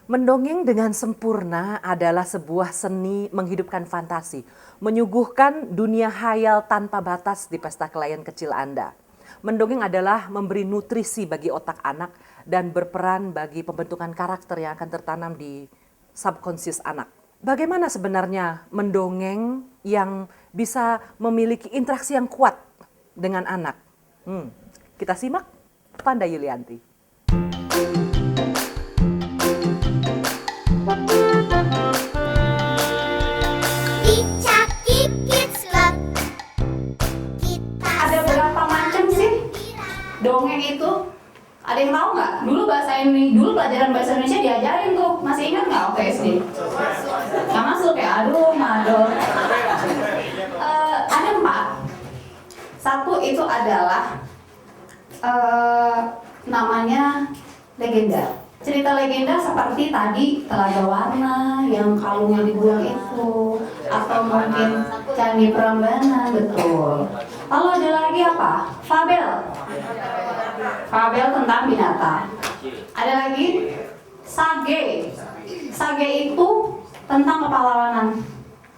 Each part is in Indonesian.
Mendongeng dengan sempurna adalah sebuah seni menghidupkan fantasi, menyuguhkan dunia hayal tanpa batas di pesta klien kecil Anda. Mendongeng adalah memberi nutrisi bagi otak anak dan berperan bagi pembentukan karakter yang akan tertanam di subconscious anak. Bagaimana sebenarnya mendongeng yang bisa memiliki interaksi yang kuat dengan anak? Kita simak Panda Yulianti. Ada berapa macam sih dongeng itu? Ada yang tahu nggak? Dulu pelajaran bahasa Indonesia diajarin tuh, masih ingat nggak waktu SD? Nggak masuk ya? Aduh. Ada 4. Satu itu adalah namanya legenda. Cerita legenda seperti tadi Telaga Warna yang kalungnya dibuang itu, atau mungkin Candi Prambanan, betul. Lalu ada lagi apa? Fabel tentang binatang. Ada lagi sage. Sage itu tentang kepahlawanan.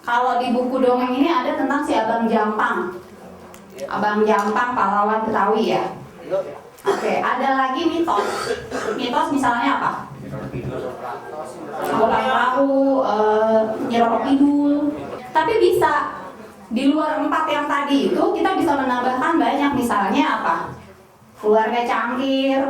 Kalau di buku dongeng ini ada tentang si Abang Jampang. Abang Jampang pahlawan Betawi ya. Oke, ada lagi mitos. Mitos misalnya apa? Bolang Perahu, Nyi Roro Kidul. Tapi bisa di luar 4 yang tadi itu kita bisa menambahkan banyak, misalnya apa? Keluarga Cangkir,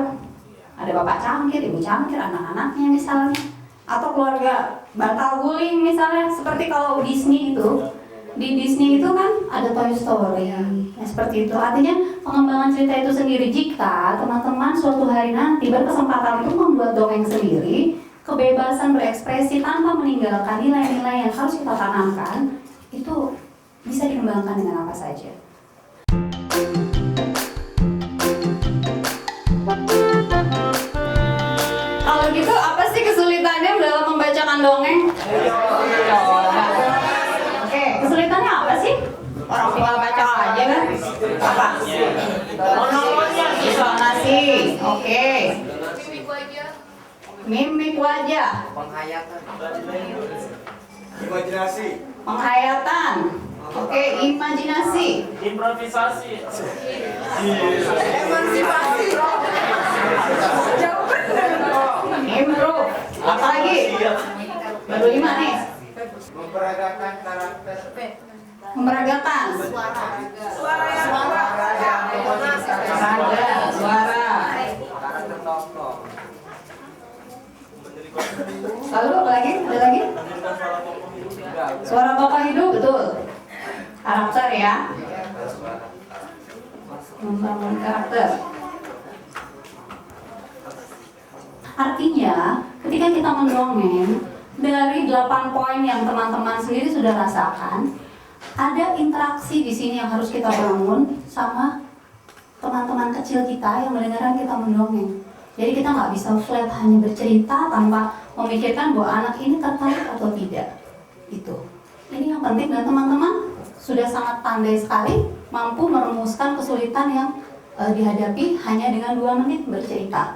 ada Bapak Cangkir, Ibu Cangkir, anak-anaknya misalnya, atau keluarga Bantal Guling misalnya. Seperti kalau Disney itu, di Disney itu kan ada Toy Story, ya, seperti itu. Artinya pengembangan cerita itu sendiri, jika teman-teman suatu hari nanti berkesempatan untuk membuat dongeng sendiri, kebebasan berekspresi tanpa meninggalkan nilai-nilai yang harus kita tanamkan, itu bisa dikembangkan dengan apa saja. Kalau gitu, apa sih kesulitannya dalam membacakan dongeng? Oke, kesulitannya apa sih? Orang tua baca aja kan? Apa? Intonasi. Oke. Mimik wajah. Penghayatan. Oke, imajinasi. Improvisasi. Improve. Apa lagi? Baru 5 nih. Memperagakan karakter. Memeragakan. Suara. Lalu apa lagi? Ada lagi? Suara tokoh hidup, betul. Karakter ya. Membangun karakter. Artinya, ketika kita mendongeng, dari 8 poin yang teman-teman sendiri sudah rasakan, ada interaksi di sini yang harus kita bangun sama teman-teman kecil kita yang mendengarkan kita mendongeng. Jadi kita nggak bisa flat hanya bercerita tanpa memikirkan bahwa anak ini tertarik atau tidak. Itu. Ini yang penting, dan teman-teman sudah sangat pandai sekali mampu merumuskan kesulitan yang dihadapi hanya dengan 2 menit bercerita.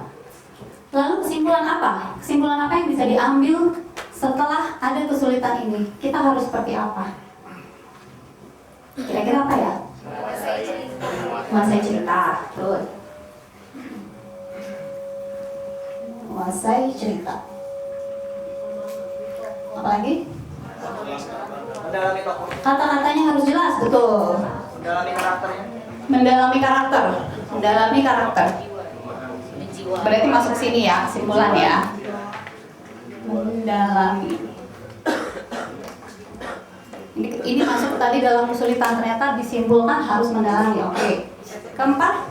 Lalu kesimpulan apa? Kesimpulan apa yang bisa diambil setelah ada kesulitan ini? Kita harus seperti apa? Kira-kira apa ya? Menguasai cerita. Betul. Menguasai cerita. Apa lagi? Mendalami tokoh. Kata-katanya harus jelas, betul. Mendalami karakternya. Mendalami karakter. Berarti masuk sini ya, kesimpulan ya. Mendalami. Ini masuk tadi dalam kesulitan, ternyata disimpulkan harus mendalami. Oke. Keempat,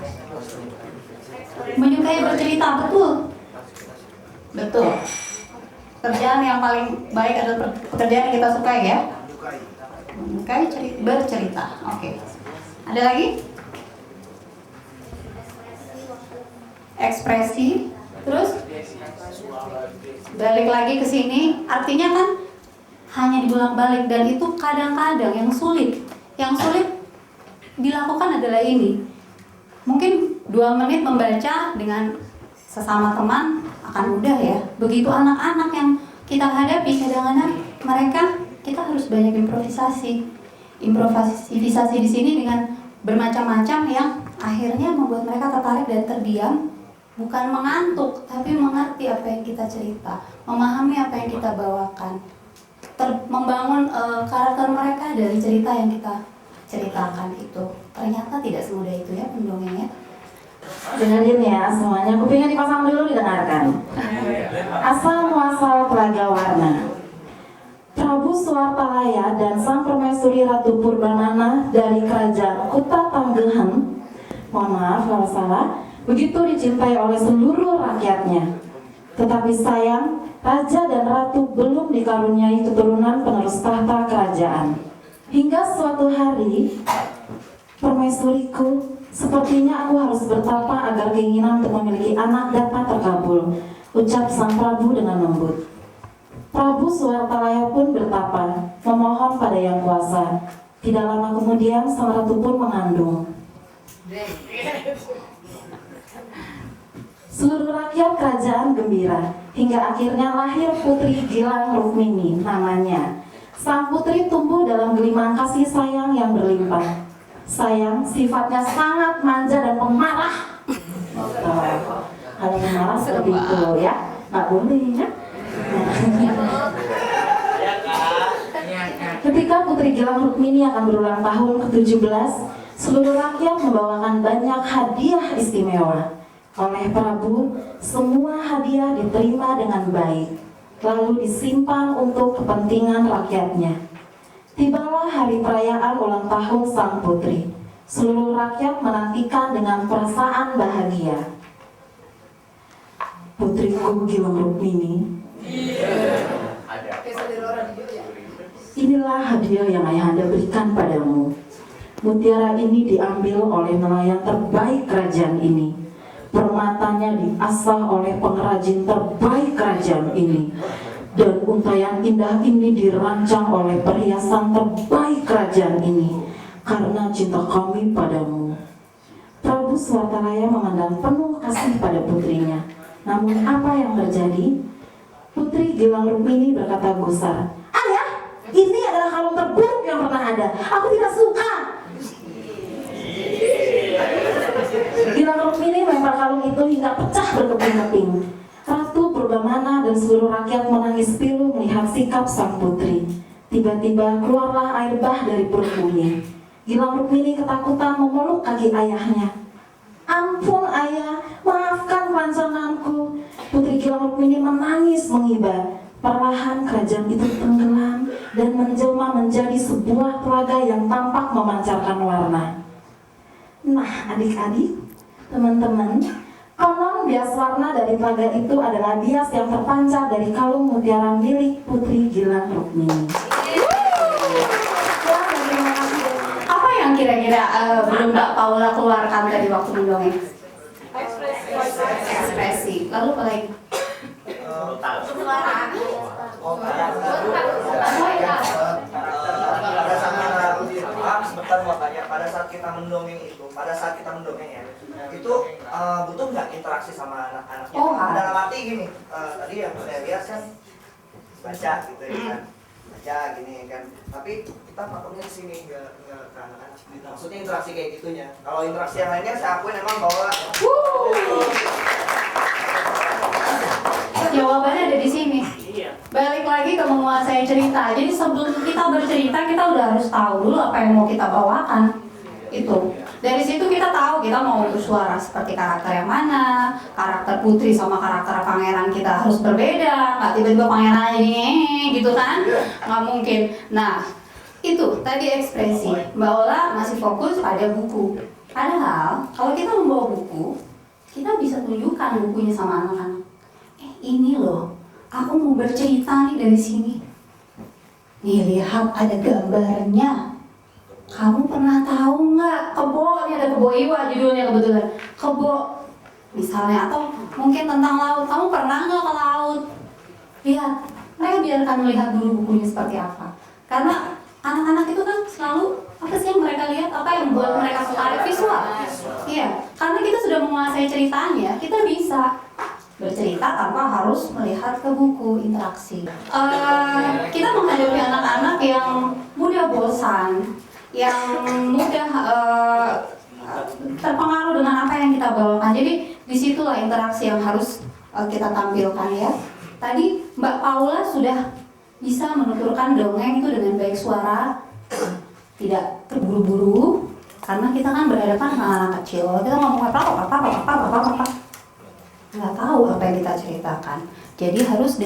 menyukai bercerita, betul. Betul. Pekerjaan yang paling baik adalah pekerjaan yang kita sukai ya. Menyukai bercerita. Oke. Ada lagi? Ekspresi. Terus balik lagi ke sini. Artinya kan hanya dibolak-balik, dan itu kadang-kadang yang sulit dilakukan adalah ini. Mungkin 2 menit membaca dengan sesama teman akan mudah ya. Begitu anak-anak yang kita hadapi, kadang-kadang mereka, kita harus banyak improvisasi. Improvisasi di sini dengan bermacam-macam yang akhirnya membuat mereka tertarik dan terdiam, bukan mengantuk, tapi mengerti apa yang kita cerita, memahami apa yang kita bawakan, membangun karakter mereka dari cerita yang kita ceritakan itu. Ternyata tidak semudah itu ya pendongengnya. Dengerin ya semuanya, kupingnya dipasang dulu, didengarkan. Asal muasal Praga Warna. Prabu Suwartalaya dan sang permaisuri Ratu Purbamana dari kerajaan Kuta Tanggehan, mohon maaf kalau salah, begitu dicintai oleh seluruh rakyatnya. Tetapi sayang, raja dan ratu belum dikaruniai keturunan penerus tahta kerajaan. Hingga suatu hari, permaisuriku, sepertinya aku harus bertapa agar keinginan untuk memiliki anak dapat terkabul, ucap sang Prabu dengan lembut. Prabu Suwartalaya pun bertapa, memohon pada Yang Kuasa. Tidak lama kemudian, sang ratu pun mengandung. Seluruh rakyat kerajaan gembira, hingga akhirnya lahir Putri Gilang Rukmini namanya. Sang putri tumbuh dalam gelimang kasih sayang yang berlimpah. Sayang sifatnya sangat manja dan pemarah. Kalau pemarah seperti itu ya, nggak boleh ya. Ketika Putri Gilang Rukmini akan berulang tahun ke-17, seluruh rakyat membawakan banyak hadiah istimewa. Oleh Prabu, semua hadiah diterima dengan baik, lalu disimpan untuk kepentingan rakyatnya. Tibalah hari perayaan ulang tahun sang putri. Seluruh rakyat menantikan dengan perasaan bahagia. Putriku Gilang Rukmini, inilah hadiah yang ayahanda berikan padamu. Mutiara ini diambil oleh nelayan terbaik kerajaan ini. Permatanya diasah oleh pengrajin terbaik kerajaan ini. Dan untayan indah ini dirancang oleh perhiasan terbaik kerajaan ini. Karena cinta kami padamu. Prabu Suwartalaya memandang penuh kasih pada putrinya. Namun apa yang terjadi? Putri Gilang Rukmini berkata gusar, "Ayah, ini adalah kalung terburuk yang pernah ada. Aku tidak suka." Gilang Rukmini melempar kalung itu hingga pecah berkeping-keping. Ratu Purbamana dan seluruh rakyat menangis pilu melihat sikap sang putri. Tiba-tiba keluarlah air bah dari perut bumi. Gilang Rukmini ketakutan memeluk kaki ayahnya. "Ampun ayah, maafkan perancanganku." Putri Gilang Rukmini menangis mengibar. Perlahan kerajaan itu tenggelam dan menjelma menjadi sebuah telaga yang tampak memancarkan warna. Nah adik-adik, teman-teman, konon bias warna dari telaga itu adalah bias yang terpancar dari kalung mutiara milik Putri Gilang Rukmini. Apa yang kira-kira belum Mbak Paula keluarkan tadi waktu mendongeng? Ekspresi. Lalu apa lagi? Suara. Sebentar mau tanya, pada saat kita mendongeng ya, itu butuh nggak interaksi sama anak-anaknya? Oh, dalam arti gini, tadi yang saya lihat kan baca gitu ya kan, baca gini kan, tapi kita pakainya di sini nggak ke anak-anak. Maksudnya interaksi kayak gitunya. Kalau interaksi yang lainnya saya akuin emang bahwa jawabannya ada di sini. Balik lagi ke menguasai cerita. Jadi sebelum kita bercerita, kita udah harus tahu dulu apa yang mau kita bawakan. Itu. Dari situ kita tahu kita mau bersuara seperti karakter yang mana, karakter putri sama karakter pangeran kita harus berbeda. Nggak tiba-tiba pangeran jadi gitu kan? Nggak mungkin. Nah, itu tadi ekspresi. Mbak Ola masih fokus pada buku. Padahal kalau kita membawa buku, kita bisa tunjukkan bukunya sama anak-anak. Ini loh, aku mau bercerita nih dari sini. Nih lihat ada gambarnya. Kamu pernah tahu nggak kebo? Ini ada kebo Iwa judulnya kebetulan. Kebo, misalnya, atau mungkin tentang laut. Kamu pernah nggak ke laut? Lihat, mereka biarkan melihat dulu bukunya seperti apa. Karena anak-anak itu kan selalu apa sih yang mereka lihat, apa yang buat mereka tertarik visual. Iya, karena kita sudah menguasai ceritanya, kita bisa bercerita tanpa harus melihat ke buku, interaksi. Kita menghadapi anak-anak yang mudah bosan, yang mudah terpengaruh dengan apa yang kita bawakan. Jadi disitulah interaksi yang harus kita tampilkan ya. Tadi Mbak Paula sudah bisa menuturkan dongeng itu dengan baik suara, tidak terburu-buru, karena kita kan berhadapan dengan anak kecil. Kita ngomong apa, nggak tahu apa yang kita ceritakan. Jadi harus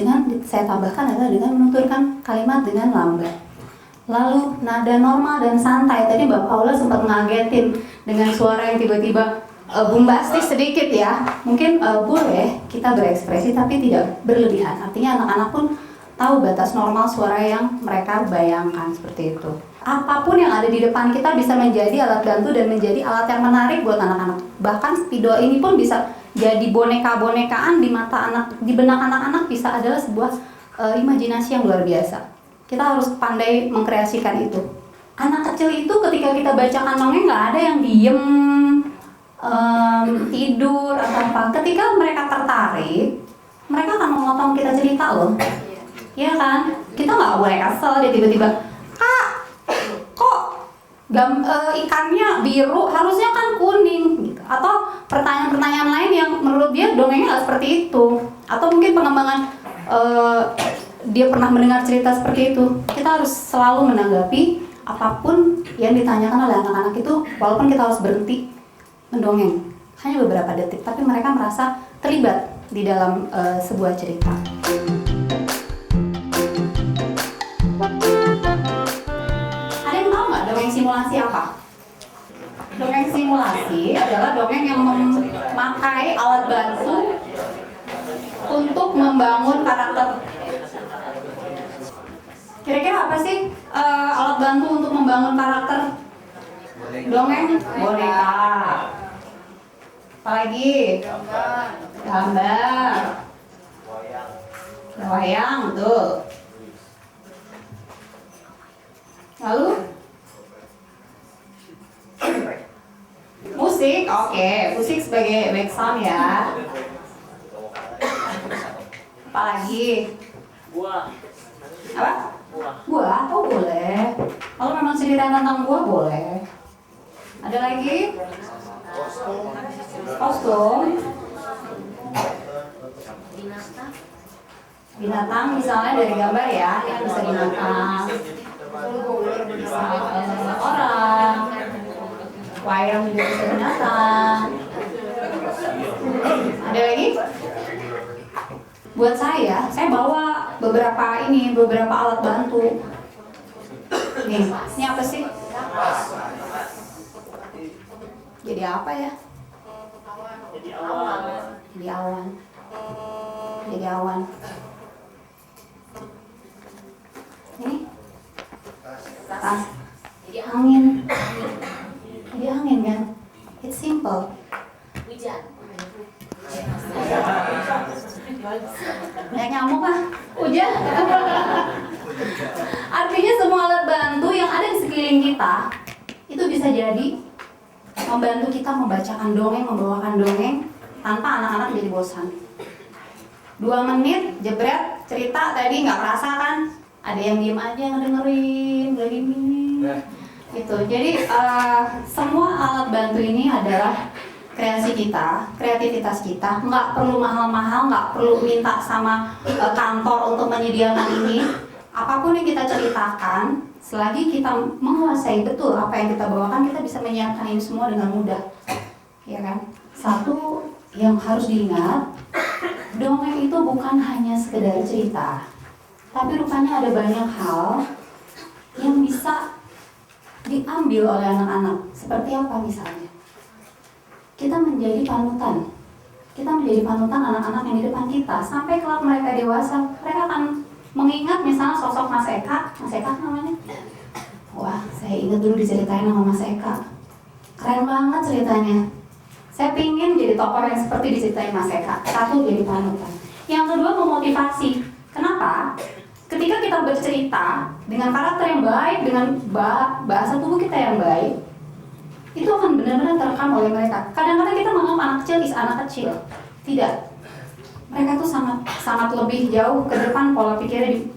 saya tambahkan adalah dengan menuturkan kalimat dengan lambat. Lalu nada normal dan santai. Tadi Mbak Paula sempat ngagetin dengan suara yang tiba-tiba bombastis sedikit ya. Mungkin boleh kita berekspresi tapi tidak berlebihan. Artinya anak-anak pun tahu batas normal suara yang mereka bayangkan seperti itu. Apapun yang ada di depan kita bisa menjadi alat bantu dan menjadi alat yang menarik buat anak-anak. Bahkan spidol ini pun bisa jadi boneka-bonekaan di mata anak, di benak anak-anak bisa adalah sebuah imajinasi yang luar biasa. Kita harus pandai mengkreasikan itu. Anak kecil itu ketika kita bacakan dongeng nggak ada yang diem, tidur atau apa. Ketika mereka tertarik, mereka akan memotong kita cerita loh. Iya kan? Kita nggak boleh kesel dia tiba-tiba, Kak, kok ikannya biru, harusnya kan kuning gitu. Atau pertanyaan-pertanyaan lain yang menurut dia dongengnya nggak seperti itu. Atau mungkin pengembangan dia pernah mendengar cerita seperti itu. Kita harus selalu menanggapi apapun yang ditanyakan oleh anak-anak itu, walaupun kita harus berhenti mendongeng hanya beberapa detik, tapi mereka merasa terlibat di dalam sebuah cerita. Ada yang tahu nggak dongeng simulasi apa? Dongeng simulasi adalah dongeng yang memakai alat bantu untuk membangun karakter. Kira-kira apa sih alat bantu untuk membangun karakter? Dongeng? Boneka. Apalagi? Gambar. Wayang, betul. Lalu? Musik, oke. Musik sebagai background ya. Apalagi? Buah. Apa? Buah? Oh boleh. Kalau memang cerita tentang buah boleh. Ada lagi? Kostum. Binatang misalnya dari gambar ya, yang bisa binatang. Bisa orang. Wayang juga bisa binatang. Ada lagi? Buat saya bawa beberapa alat bantu. Nih, ini apa sih? Jadi apa ya? Jadi awan. Ini? Tas. Jadi angin kan? It's simple. Hujan. Banyak nyamuk ah, hujan. Artinya semua alat bantu yang ada di sekeliling kita itu bisa jadi membantu kita membacakan dongeng, membawakan dongeng tanpa anak-anak jadi bosan. 2 menit jebret cerita tadi nggak kerasa kan? Ada yang diem aja ngedengerin, gak gini. Gitu. Jadi semua alat bantu ini adalah kreasi kita, kreativitas kita. Nggak perlu mahal-mahal, nggak perlu minta sama kantor untuk menyediakan ini. Apapun yang kita ceritakan, selagi kita menguasai betul apa yang kita bawakan, kita bisa menyiapkan ini semua dengan mudah, ya kan? Satu yang harus diingat, dongeng itu bukan hanya sekedar cerita, tapi rupanya ada banyak hal yang bisa diambil oleh anak-anak. Seperti apa misalnya? Kita menjadi panutan anak-anak yang di depan kita sampai kelak mereka dewasa. Mereka akan mengingat misalnya sosok Mas Eka namanya. Wah, saya ingat dulu diceritain sama Mas Eka. Keren banget ceritanya. Saya pingin jadi tokoh yang seperti diceritain Mas Eka. Satu, jadi panutan. Yang kedua, memotivasi. Kenapa? Ketika kita bercerita dengan karakter yang baik, dengan bahasa tubuh kita yang baik, itu akan benar-benar terekam oleh mereka. Kadang-kadang kita menganggap anak kecil is anak kecil. Tidak. mereka tuh sangat lebih jauh ke depan pola pikirnya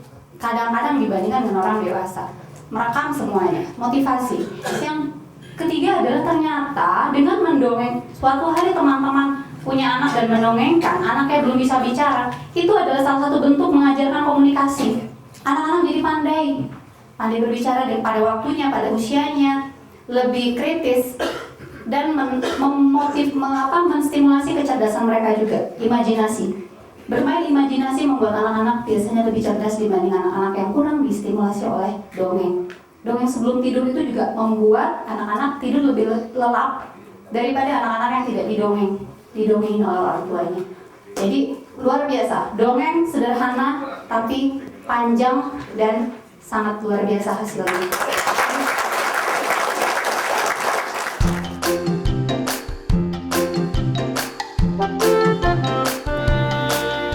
kadang-kadang dibandingkan dengan orang dewasa. Merekam semuanya, motivasi. Yang ketiga adalah ternyata dengan mendongeng, suatu hari teman-teman punya anak dan mendongengkan, anaknya belum bisa bicara, itu adalah salah satu bentuk mengajarkan komunikasi. Anak-anak jadi pandai berbicara dan pada waktunya, pada usianya, lebih kritis dan menstimulasi kecerdasan mereka juga, imajinasi. Bermain imajinasi membuat anak-anak biasanya lebih cerdas dibanding anak-anak yang kurang distimulasi oleh dongeng. Dongeng sebelum tidur itu juga membuat anak-anak tidur lebih lelap daripada anak-anak yang tidak didongengin oleh orang tuanya. Jadi luar biasa, dongeng sederhana tapi panjang dan sangat luar biasa hasilnya.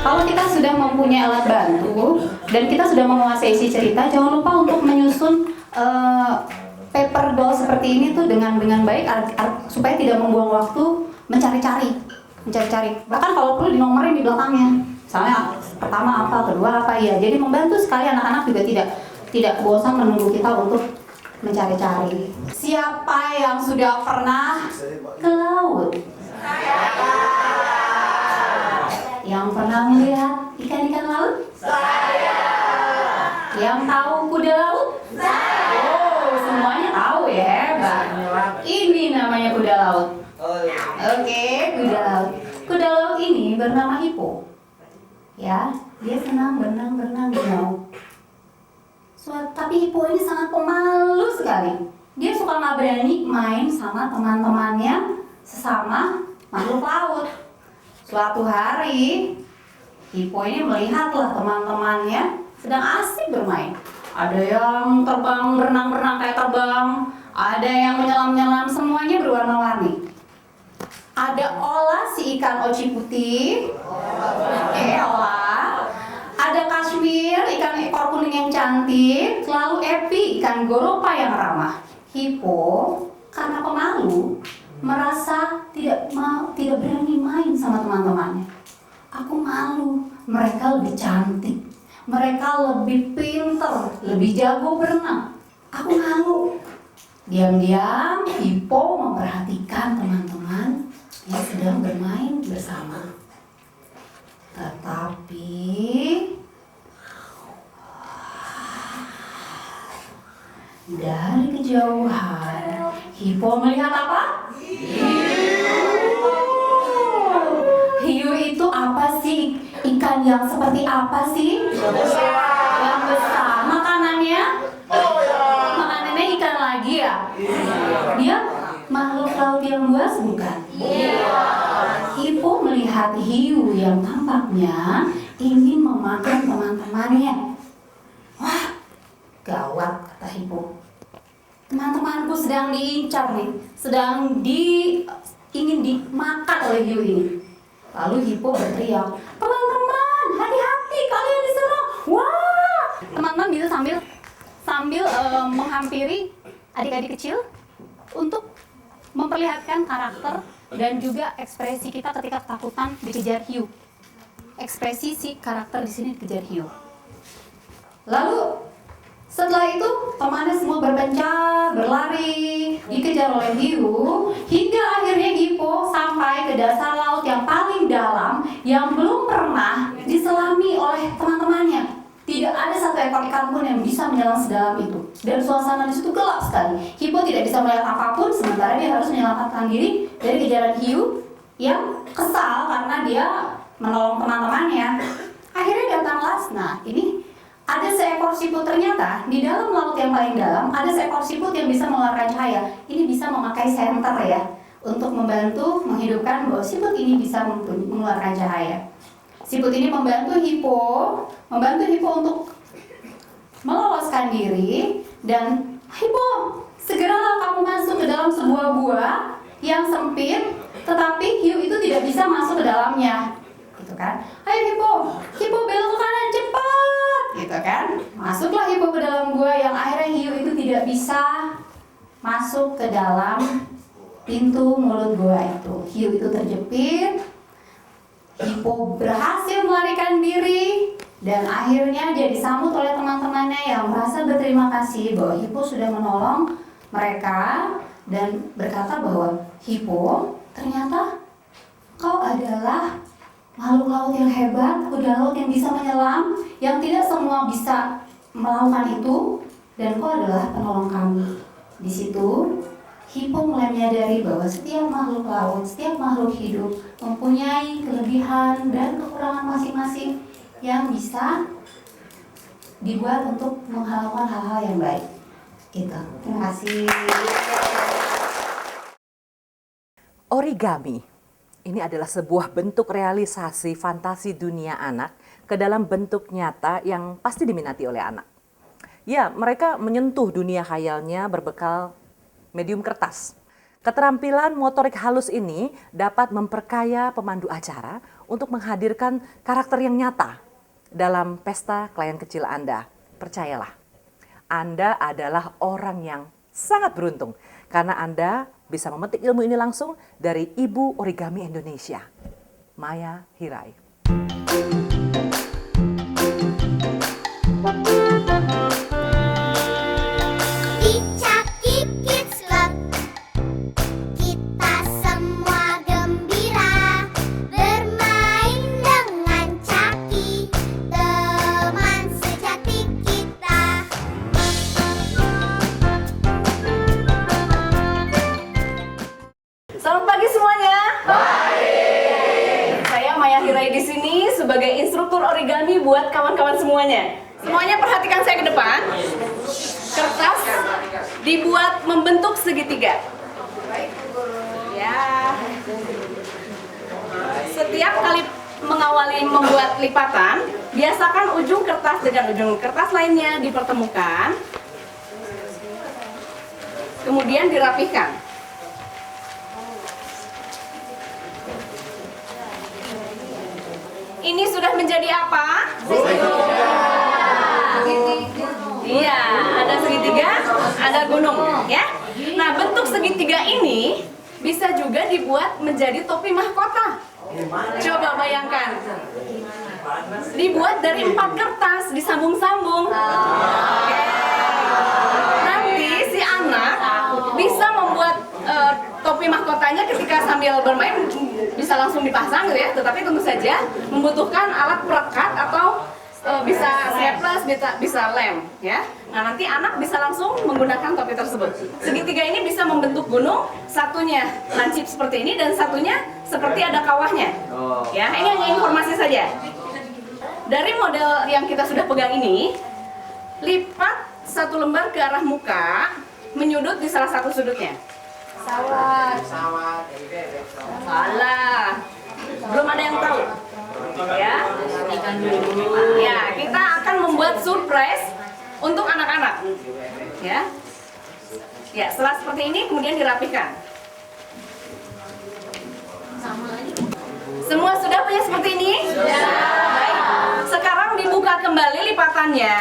Kalau kita sudah mempunyai alat bantu dan kita sudah menguasai isi cerita, jangan lupa untuk menyusun paper doll seperti ini tuh dengan baik supaya tidak membuang waktu mencari-cari. Bahkan kalau perlu dinomorin di belakangnya. Misalnya pertama apa, kedua apa ya. Jadi membantu sekali anak-anak juga tidak bosan menunggu kita untuk mencari-cari. Siapa yang sudah pernah ke laut? Yang pernah melihat ikan-ikan laut? Saya. Yang tahu kuda laut? Saya. Oh, semuanya tahu ya, hebat. Ini namanya kuda laut. Oke, kuda laut. Kuda laut ini bernama Hippo. Ya, dia senang berenang di laut. Tapi Hippo ini sangat pemalu sekali. Dia suka nggak berani main sama teman-temannya sesama makhluk laut. Suatu hari, Hippo ini melihatlah teman-temannya sedang asik bermain. Ada yang terbang, berenang kayak terbang. Ada yang menyelam-nyelam, semuanya berwarna-warni. Ada Ola si ikan oci putih. Ola. Ada Kashmir, ikan ekor kuning yang cantik. Lalu Epi, ikan goropa yang ramah. Hippo, karena pemalu, merasa tidak berani main sama teman-temannya. Aku malu, mereka lebih cantik, mereka lebih pinter, lebih jago berenang. Aku malu. Diam-diam Hippo memperhatikan teman-teman yang sedang bermain bersama. Tetapi dari kejauhan Hippo melihat apa? Hiu itu apa sih? Ikan yang seperti apa sih? Yang besar. Makanannya? Makanannya ikan lagi ya? Dia makhluk laut yang buas bukan? Hippo melihat hiu yang tampaknya ingin memakan teman-temannya. Wah, gawat, kata Hippo. Teman-temanku sedang diincar nih, ingin dimakan oleh hiu ini. Lalu Hippo berteriak, teman-teman, hati-hati, kalian diserang. Wah! Teman-teman bisa sambil menghampiri adik-adik kecil untuk memperlihatkan karakter dan juga ekspresi kita ketika ketakutan dikejar hiu. Ekspresi si karakter di sini dikejar hiu. Lalu setelah itu temannya semua berpencar, berlari, dikejar oleh hiu, hingga akhirnya Hippo sampai ke dasar laut yang paling dalam yang belum pernah diselami oleh teman-temannya. Tidak ada satu ekor ikan pun yang bisa menyelam sedalam itu. Dan suasana di situ gelap sekali. Hippo tidak bisa melihat apapun, sementara dia harus menyelamatkan diri dari kejaran hiu yang kesal karena dia menolong teman-temannya. Akhirnya datanglah, nah ini ada seekor siput, ternyata di dalam laut yang paling dalam ada seekor siput yang bisa mengeluarkan cahaya. Ini bisa memakai senter ya untuk membantu menghidupkan bahwa siput ini bisa mengeluarkan cahaya. Siput ini membantu Hippo untuk meloloskan diri dan Hippo, segeralah kamu masuk ke dalam sebuah gua yang sempit, tetapi hiu itu tidak bisa masuk ke dalamnya. Gitu kan? Ayo Hippo belok ke kanan cepat. Gitu kan? Masuklah Hippo ke dalam gua yang akhirnya hiu itu tidak bisa masuk ke dalam pintu mulut gua itu. Hiu itu terjepit. Hippo berhasil melarikan diri dan akhirnya dia disambut oleh teman-temannya yang merasa berterima kasih bahwa Hippo sudah menolong mereka dan berkata bahwa Hippo, ternyata kau adalah makhluk laut yang hebat, kuda laut yang bisa menyelam, yang tidak semua bisa melakukan itu, dan kau adalah penolong kami. Di situ Hippo mulai menyadari bahwa setiap makhluk laut, setiap makhluk hidup mempunyai kelebihan dan kekurangan masing-masing yang bisa dibuat untuk melakukan hal-hal yang baik. Gitu. Terima kasih. Origami ini adalah sebuah bentuk realisasi fantasi dunia anak ke dalam bentuk nyata yang pasti diminati oleh anak. Ya, mereka menyentuh dunia khayalnya berbekal medium kertas. Keterampilan motorik halus ini dapat memperkaya pemandu acara untuk menghadirkan karakter yang nyata dalam pesta klien kecil Anda. Percayalah, Anda adalah orang yang sangat beruntung karena Anda bisa memetik ilmu ini langsung dari Ibu Origami Indonesia, Maya Hirai. Selamat pagi semuanya. Baik. Saya Maya Hirai di sini sebagai instruktur origami buat kawan-kawan semuanya. Semuanya perhatikan saya ke depan. Kertas dibuat membentuk segitiga. Ya. Setiap kali mengawali membuat lipatan, biasakan ujung kertas dengan ujung kertas lainnya dipertemukan. Kemudian dirapihkan. Ini sudah menjadi apa? Segitiga. Iya, ada segitiga, ada gunung, ya. Nah, bentuk segitiga ini bisa juga dibuat menjadi topi mahkota. Coba bayangkan. Dibuat dari 4 kertas, disambung-sambung. Oke. Nanti si anak bisa membuat topi mahkotanya ketika sambil bermain bisa langsung dipasang gitu ya, tetapi tentu saja membutuhkan alat perekat atau bisa staples, bisa lem ya. Nah, nanti anak bisa langsung menggunakan topi tersebut. Segitiga ini bisa membentuk gunung, satunya lancip seperti ini dan satunya seperti ada kawahnya. Ya, ini hanya informasi saja. Dari model yang kita sudah pegang ini, lipat 1 lembar ke arah muka, menyudut di salah satu sudutnya. Salah. Belum ada yang tahu. Ya. Ya, kita akan membuat surprise untuk anak-anak. Ya. Ya, setelah seperti ini kemudian dirapihkan. Semua sudah punya seperti ini? Baik. Sekarang dibuka kembali lipatannya.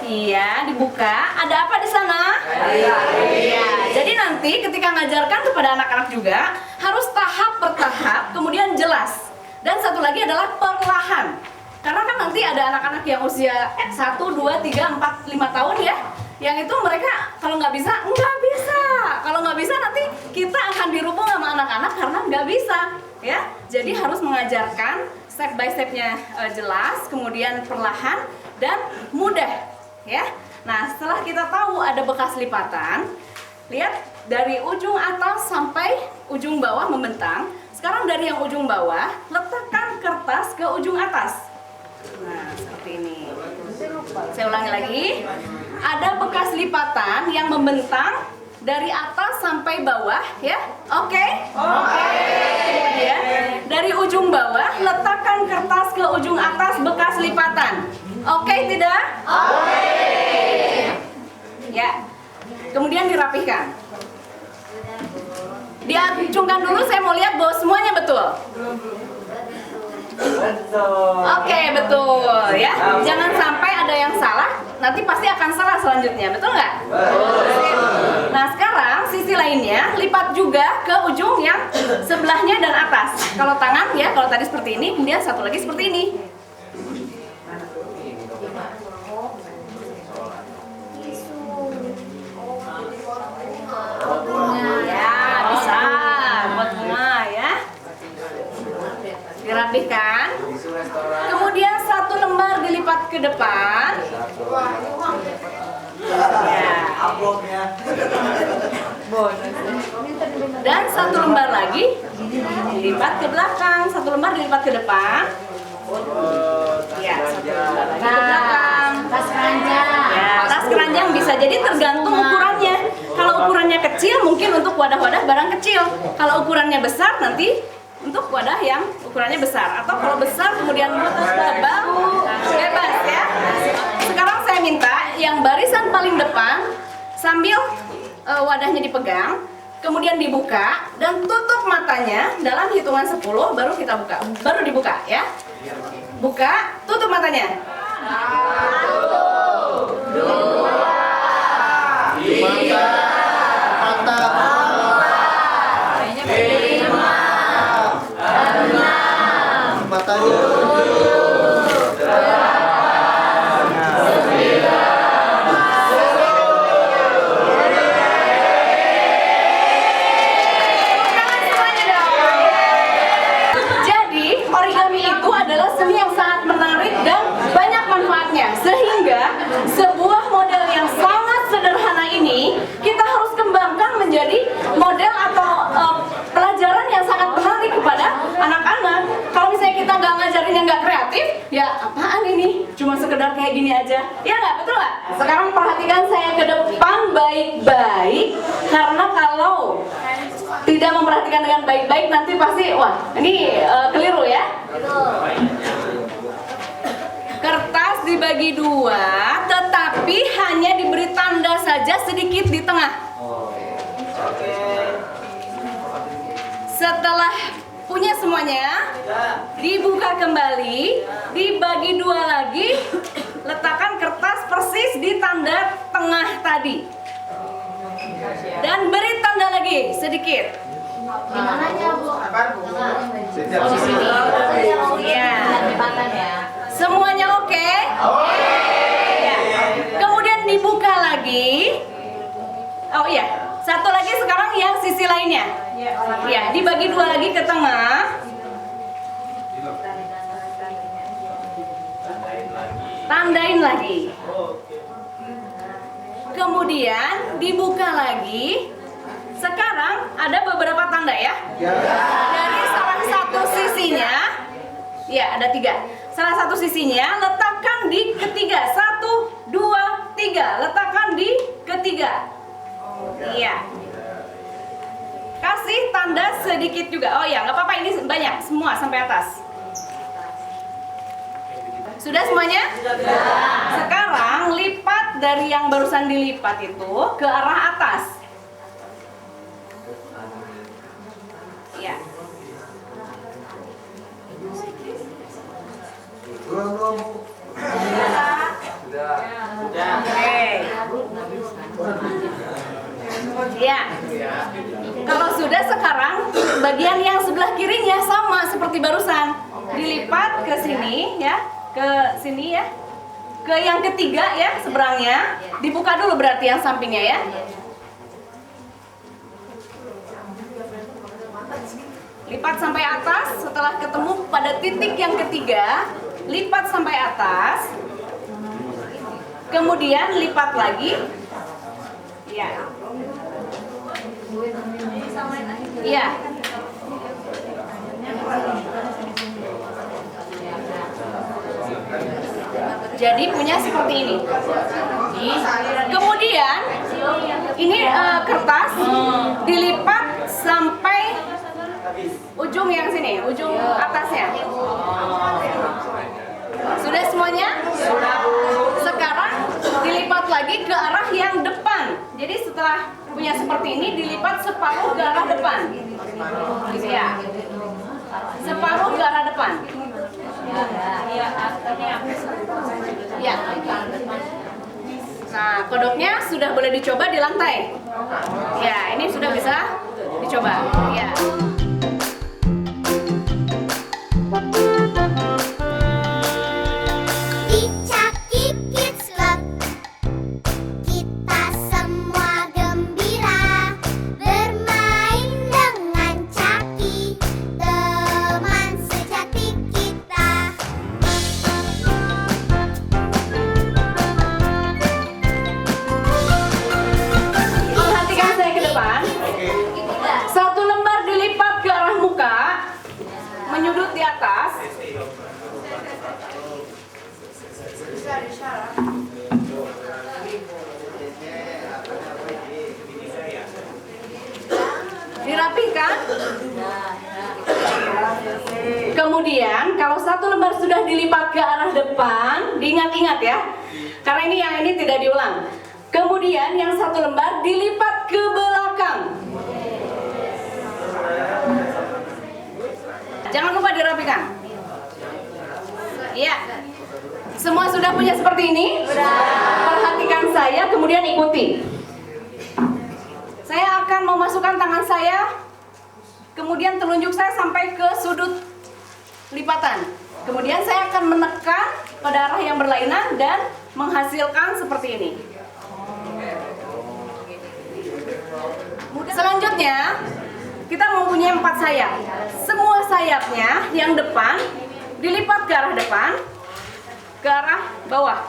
Iya, dibuka. Ada apa di sana? Iya. Jadi nanti ketika ngajarkan kepada anak-anak juga harus tahap per tahap, kemudian jelas. Dan satu lagi adalah perlahan. Karena kan nanti ada anak-anak yang usia 1, 2, 3, 4, 5 tahun ya. Yang itu mereka kalau nggak bisa. Kalau nggak bisa nanti kita akan dirubung sama anak-anak karena nggak bisa. Ya, jadi harus mengajarkan step by stepnya jelas, kemudian perlahan dan mudah. Ya, nah setelah kita tahu ada bekas lipatan, lihat dari ujung atas sampai ujung bawah membentang. Sekarang dari yang ujung bawah, letakkan kertas ke ujung atas. Nah, seperti ini. Saya ulangi lagi. Ada bekas lipatan yang membentang dari atas sampai bawah, ya. Oke? Oke. Kemudian dari ujung bawah, letakkan kertas ke ujung atas bekas lipatan. Oke, tidak? Oke. Ya. Kemudian dirapihkan. Diacungkan dulu, saya mau lihat bahwa semuanya betul. Oke, betul ya. Jangan sampai ada yang salah, nanti pasti akan salah selanjutnya, betul nggak? Nah, sekarang sisi sisi lainnya lipat juga ke ujung yang sebelahnya dan atas. Kalau tangan ya, kalau tadi seperti ini, kemudian satu lagi seperti ini. Ya, bisa buat bunga ya. Dirapihkan. Kemudian satu lembar dilipat ke depan. Ya. Dan satu lembar lagi dilipat ke belakang. Satu lembar dilipat ke depan. Ya, satu lembar lagi ke belakang. Tas keranjang. Ya, tas keranjang bisa jadi tergantung ukurannya. Kalau ukurannya kecil mungkin untuk wadah-wadah barang kecil. Kalau ukurannya besar nanti untuk wadah yang ukurannya besar. Atau kalau besar kemudian tebal, bebas ya. Sekarang saya minta yang barisan paling depan sambil wadahnya dipegang, kemudian dibuka dan tutup matanya dalam hitungan 10 baru kita buka. Baru dibuka ya. Buka, tutup matanya. 1, 2, 3, 4, 5, 6, 7. Jadi origami itu adalah seni yang sangat menarik dan banyak manfaatnya. Sehingga sebuah model yang sangat sederhana ini kita harus kembangkan menjadi model atau pelajaran yang sangat menarik kepada anak-anak. Kalau misalnya kita nggak ngajarinnya nggak kreatif, ya apaan ini? Cuma sekedar kayak gini aja. Ya nggak, betul nggak? Sekarang perhatikan saya ke depan baik-baik, karena kalau tidak memperhatikan dengan baik-baik nanti pasti, wah ini keliru ya. Kertas dibagi 2, tetapi hanya diberi tanda saja sedikit di tengah. Setelah punya semuanya, dibuka kembali, dibagi 2 lagi, letakkan kertas persis di tanda tengah tadi. Dan beri tanda lagi sedikit. Dimananya Bu? Di sini. Iya. Semuanya oke? Ya. Kemudian dibuka lagi. Oh iya, satu lagi sekarang yang sisi lainnya. Ya, dibagi 2 lagi ke tengah. Tandain lagi. Kemudian dibuka lagi. Sekarang ada beberapa tanda ya. Dari salah satu sisinya, ya ada 3. Salah satu sisinya letakkan di ketiga. 1, 2, 3. Letakkan di ketiga. Iya. Kasih tanda sedikit juga. Oh ya, nggak apa-apa, ini banyak, semua sampai atas. Sudah semuanya? Sekarang lipat dari yang barusan dilipat itu ke arah atas. Ya. Oke. Ya. Kalau sudah, sekarang bagian yang sebelah kirinya sama seperti barusan. Dilipat ke sini ya, ke sini ya. Ke yang ketiga ya, seberangnya. Dibuka dulu berarti yang sampingnya ya. Lipat sampai atas, setelah ketemu pada titik yang ketiga, lipat sampai atas. Kemudian lipat lagi. Ya. Iya. Jadi punya seperti ini. Kemudian ini kertas dilipat sampai ujung yang sini, ujung atasnya. Sudah semuanya? Sekarang dilipat lagi ke arah yang depan. Jadi setelah punya seperti ini, dilipat separuh ke arah depan. Ya. Separuh ke arah depan. Ya. Nah, kodoknya sudah boleh dicoba di lantai. Ya, ini sudah bisa dicoba. Ya. Di Caki Kids Club kita semua gembira bermain dengan Caki, teman sejati kita. Perhatikan saya ke depan. Satu lembar dilipat ke arah muka, menyudut di atas. Dirapikan. Kemudian kalau satu lembar sudah dilipat ke arah depan, diingat-ingat ya. Karena yang ini tidak diulang. Kemudian yang satu lembar dilipat ke belakang. Jangan lupa dirapikan. Iya. Semua sudah punya seperti ini? Perhatikan saya, kemudian ikuti. Saya akan memasukkan tangan saya, kemudian telunjuk saya sampai ke sudut lipatan. Kemudian saya akan menekan pada arah yang berlainan dan menghasilkan seperti ini. Selanjutnya, kita mempunyai 4 sayap. Semua sayapnya yang depan dilipat ke arah depan, ke arah bawah.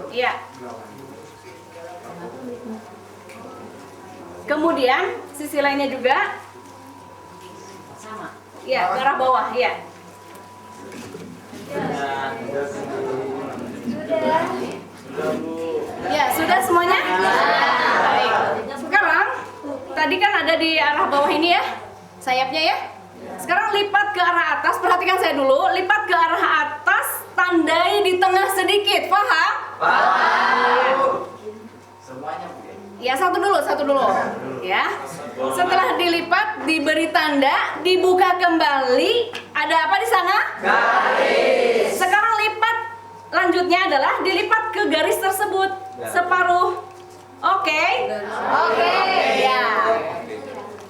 Iya. Kemudian sisi lainnya juga sama. Iya, ke arah bawah, iya. Ya, sudah semuanya? Baik. Sekarang tadi kan ada di arah bawah ini ya, sayapnya ya. Sekarang lipat ke arah atas, perhatikan saya dulu. Lipat ke arah atas, tandai di tengah sedikit, paham? Paham. Ya, satu dulu. Ya. Setelah dilipat, diberi tanda, dibuka kembali. Ada apa di sana? Garis. Sekarang lipat, lanjutnya adalah dilipat ke garis tersebut, separuh. Oke? Oke. Ya.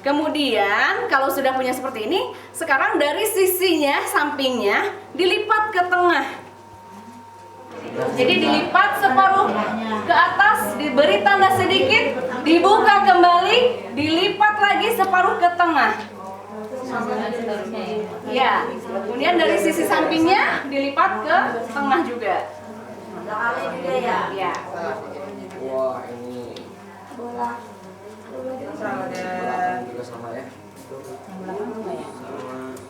Kemudian kalau sudah punya seperti ini, sekarang dari sisinya, sampingnya dilipat ke tengah. Jadi dilipat separuh ke atas, diberi tanda sedikit, dibuka kembali, dilipat lagi separuh ke tengah. Ya. Kemudian dari sisi sampingnya dilipat ke tengah juga. Ya. Wah, ini bola juga sama ya.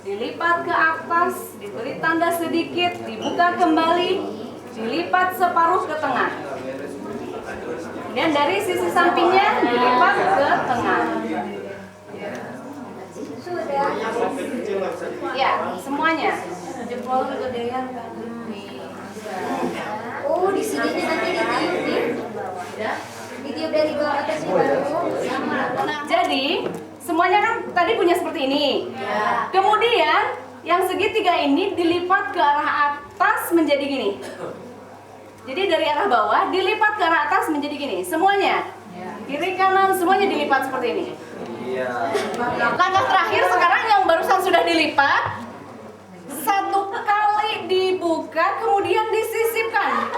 Dilipat ke atas, diberi tanda sedikit, dibuka kembali, dilipat separuh ke tengah. Kemudian dari sisi sampingnya dilipat ke tengah. Ya, semuanya. Jempol kegedean kan. Oh, di sini nanti ditiup. Ditiup dari bawah atas baru. Jadi, semuanya kan tadi punya seperti ini. Kemudian, yang segitiga ini dilipat ke arah atas menjadi gini. Jadi dari arah bawah dilipat ke arah atas menjadi gini. Semuanya. Kiri kanan semuanya dilipat seperti ini. Iya. Langkah terakhir sekarang yang barusan sudah dilipat, satu kali dibuka kemudian disisipkan.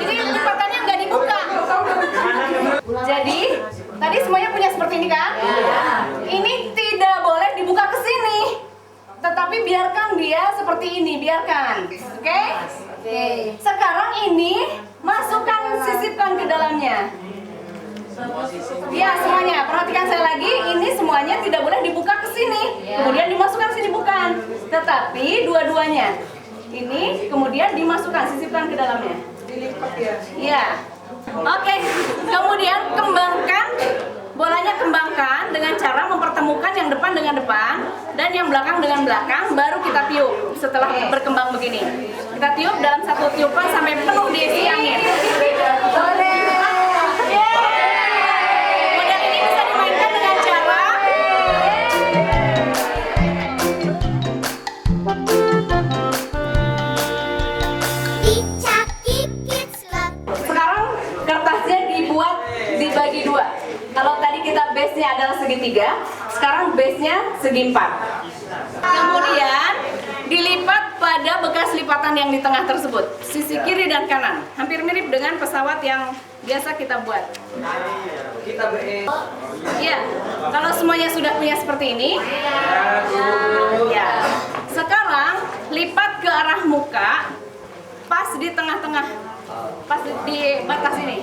Jadi lipatannya nggak dibuka. Jadi tadi semuanya punya seperti ini kan? Ini tidak boleh dibuka ke sini, tetapi biarkan dia seperti ini, biarkan. Oke? Sekarang ini masukkan, sisipkan ke dalamnya. Ya, semuanya. Perhatikan saya lagi, ini semuanya tidak boleh dibuka ke sini. Kemudian dimasukkan sini, bukan. Tetapi dua-duanya. Ini kemudian dimasukkan, sisipkan ke dalamnya. Dilipat ya? Iya. Oke. Kemudian kembangkan, bolanya kembangkan dengan cara mempertemukan yang depan dengan depan dan yang belakang dengan belakang, baru kita tiup setelah berkembang begini. Kita tiup dalam satu tiupan sampai penuh diisi angin. Model ini bisa dimainkan dengan cara Di Caki Kids Club. sekarang 3, sekarang base-nya segi 4. Kemudian dilipat pada bekas lipatan yang di tengah tersebut, sisi kiri dan kanan. Hampir mirip dengan pesawat yang biasa kita buat. Kita Ya, kalau semuanya sudah punya seperti ini, ya. Sekarang lipat ke arah muka, pas di tengah-tengah, pas di batas ini.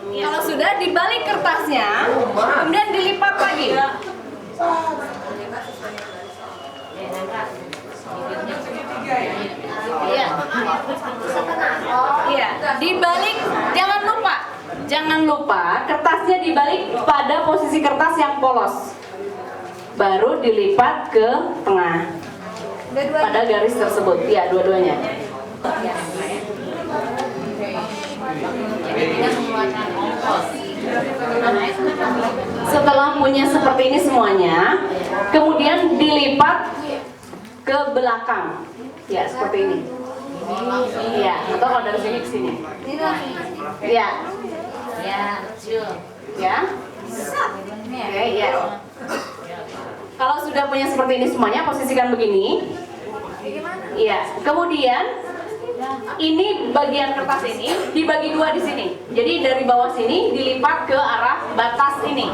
Kalau sudah dibalik kertasnya, kemudian dilipat lagi. Iya. Iya, dibalik, jangan lupa kertasnya dibalik pada posisi kertas yang polos. Baru dilipat ke tengah pada garis tersebut. Ya, dua-duanya. Setelah punya seperti ini semuanya, kemudian dilipat ke belakang. Ya, seperti ini. Iya, atau kalau dari sini ke sini. Iya. Ya. Ya. Oke, ya. Kalau sudah punya seperti ini semuanya, posisikan begini. Iya. Kemudian ini bagian kertas ini dibagi dua di sini. Jadi dari bawah sini dilipat ke arah batas ini.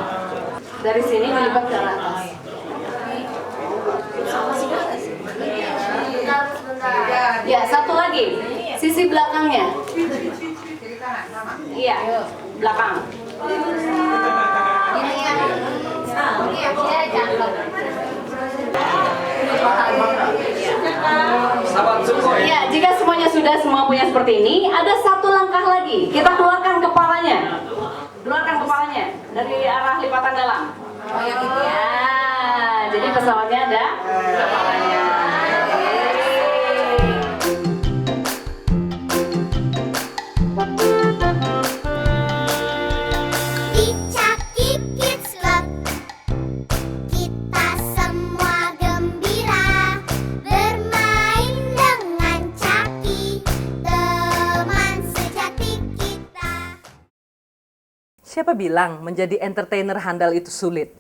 Dari sini dilipat ke arah atas. Ya, satu lagi. Sisi belakangnya. Iya, belakang. Ya, jika semuanya sudah semua punya seperti ini, ada satu langkah lagi. Kita keluarkan kepalanya. Keluarkan kepalanya dari arah lipatan dalam. Ya, jadi pesawatnya ada kepalanya. Di Caki Kids Club kita semua gembira bermain dengan Caki, teman sejati kita. Siapa bilang menjadi entertainer handal itu sulit?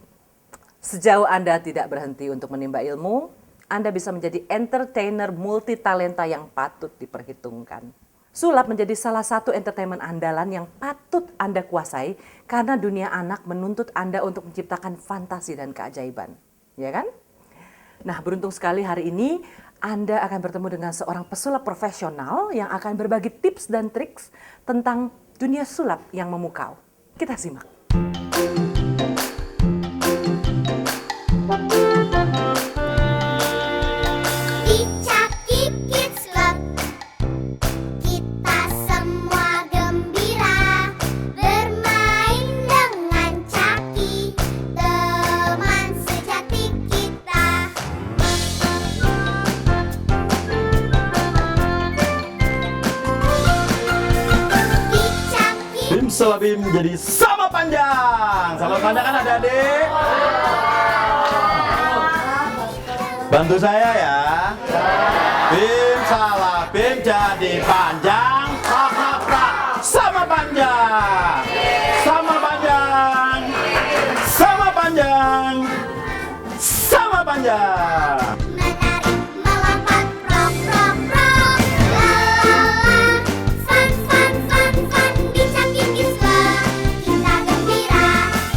Sejauh Anda tidak berhenti untuk menimba ilmu, Anda bisa menjadi entertainer multitalenta yang patut diperhitungkan. Sulap menjadi salah satu entertainment andalan yang patut Anda kuasai karena dunia anak menuntut Anda untuk menciptakan fantasi dan keajaiban. Ya kan? Nah, beruntung sekali hari ini Anda akan bertemu dengan seorang pesulap profesional yang akan berbagi tips dan triks tentang dunia sulap yang memukau. Kita simak. Di Caki Kids Club kita semua gembira bermain dengan Caki, teman sejati kita. Di Caki Bim Selabim jadi sama panjang. Sama panjang kan adik-adik? Bantu saya ya. Bim Selabim jadi panjang. Sama panjang. Sama panjang. Sama panjang. Sama panjang. menari melompat prok prok prok, la la la, fun fun fun fun di Caki Kids Club kita gembira,